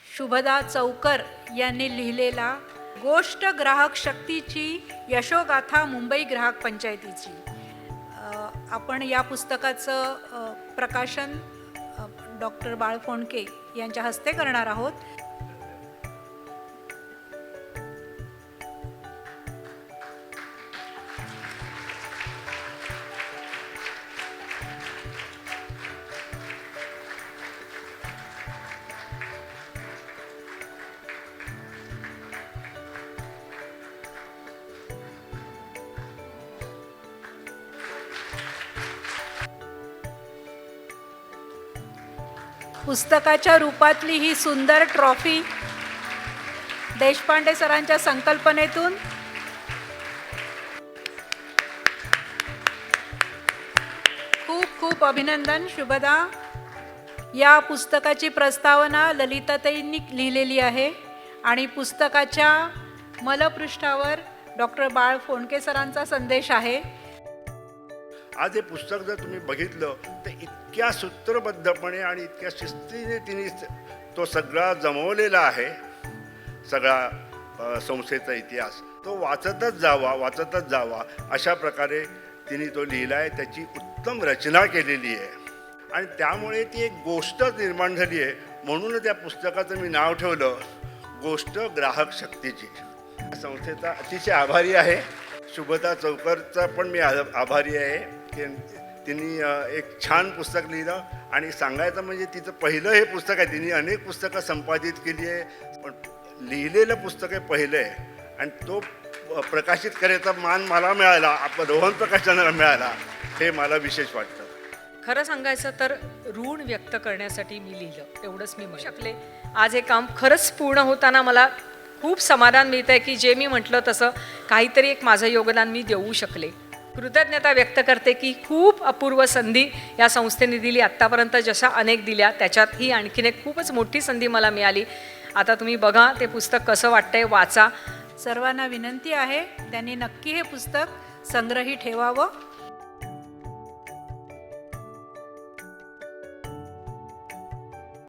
शुभदा चौकर यांनी लिहिलेला गोष्ट ग्राहक शक्तीची यशोगाथा मुंबई ग्राहक पंचायतीची. आपण या पुस्तकाचं प्रकाशन डॉक्टर बाळ फोंडके यांच्या हस्ते करणार आहोत. पुस्तकाच्या रूपातली ही सुंदर ट्रॉफी देशपांडे सरांच्या संकल्पनेतून खूप खूप अभिनंदन शुभदा. या पुस्तकाची प्रस्तावना ललिताताईंनी लिहिलेली आहे आणि पुस्तकाच्या मलपृष्ठावर डॉक्टर बाळ फोंडके सरांचा संदेश आहे. आज हे पुस्तक जर तुम्ही बघितलं तर इतक्या सूत्रबद्धपणे आणि इतक्या शिस्तीने तिने तो सगळा जमवलेला आहे. सगळा संस्थेचा इतिहास तो वाचतच जावा अशा प्रकारे तिने तो लिहिला आहे. त्याची उत्तम रचना केलेली आहे आणि त्यामुळे ती एक गोष्ट निर्माण झाली आहे. म्हणून त्या पुस्तकाचं मी नाव ठेवलं गोष्ट ग्राहक शक्तीची. संस्थेचा अतिशय आभारी आहे. शुभदा चौकरचा पण मी आभारी आहे की तिने एक छान पुस्तक लिहिलं आणि सांगायचं म्हणजे तिचं पहिलं हे पुस्तक आहे. तिने अनेक पुस्तकं संपादित केली आहे पण लिहिलेलं पुस्तक हे पहिलं आहे आणि तो प्रकाशित करायचा मान मला मिळाला, आपलं रोहन प्रकाशनाला मिळाला, हे मला विशेष वाटतं. खरं सांगायचं तर ऋण व्यक्त करण्यासाठी मी लिहिलं, एवढंच मी म्हणू शकले. आज हे काम खरंच पूर्ण होताना मला खूप समाधान मिळतं आहे की जे मी म्हटलं तसं काहीतरी एक माझं योगदान मी देऊ शकले. कृतज्ञता व्यक्त करते की खूप अपूर्व संधी या संस्थेने दिली. आत्तापर्यंत जशा अनेक दिल्या त्याच्यात ही आणखीन एक खूपच मोठी संधी मला मिळाली. आता तुम्ही बघा ते पुस्तक कसं वाटतंय, वाचा. सर्वांना विनंती आहे त्यांनी नक्की हे पुस्तक संग्रही ठेवावं.